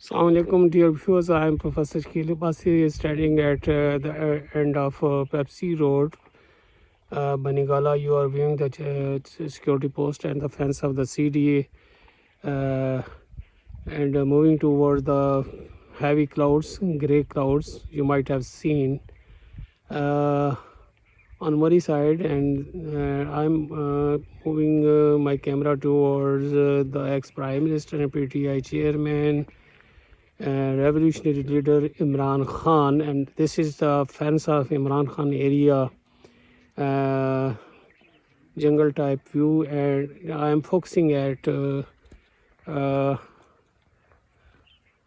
Assalamu alaikum, dear viewers. I am Professor Shakeel Abbasi, studying at the end of Pepsi Road, Banni Galla. You are viewing the security post and the fence of the CDA, and moving towards the heavy clouds, grey clouds. You might have seen on one side, and I'm moving my camera towards the ex-Prime Minister and PTI Chairman, revolutionary leader Imran Khan, and this is the fence of Imran Khan area, jungle type view, and I am focusing at the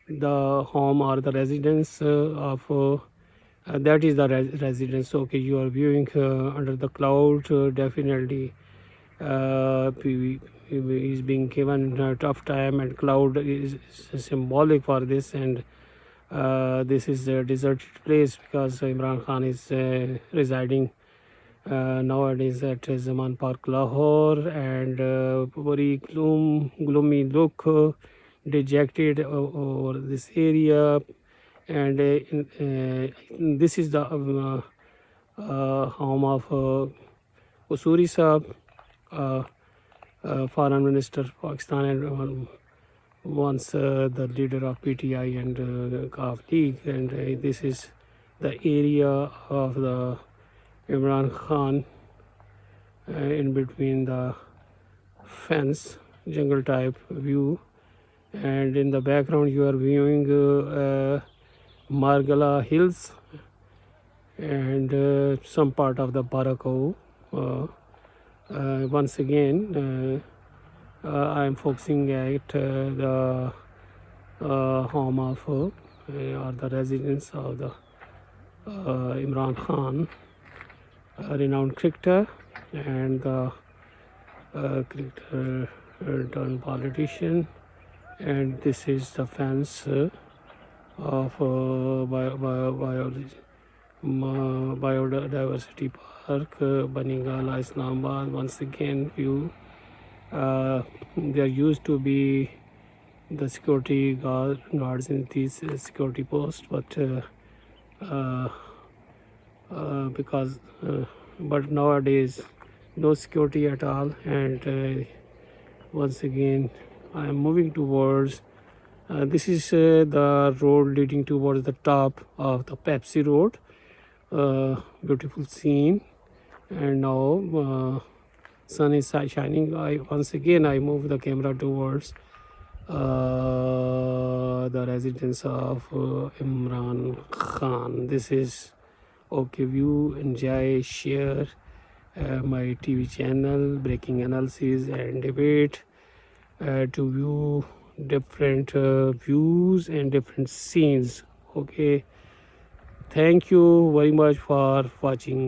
home or the residence of that is the residence. Okay, you are viewing under the cloud, definitely is being given a tough time, and cloud is symbolic for this, and this is a deserted place because Imran Khan is residing nowadays at Zaman Park, Lahore, and very gloomy look, dejected over this area, and this is the home of Usuri Saab, Foreign Minister Pakistan, and once the leader of PTI and Kaf League, and this is the area of the Imran Khan in between the fence, jungle type view, and in the background you are viewing Margala Hills and some part of the Barako. Once again, I am focusing at the home of or the residence of the Imran Khan, a renowned cricketer and the cricketer turned politician, and this is the fence of biodiversity park, Banni Galla, Islamabad. Once again, view. There used to be the security guards in these security posts, but but nowadays no security at all, and once again I am moving towards this is the road leading towards the top of the Pepsi Road. Beautiful scene, and now sun is shining. Once again I move the camera towards the residence of Imran Khan. This is okay view. Enjoy, share my TV channel, breaking analysis and debate, to view different views and different scenes. Okay, thank you very much for watching.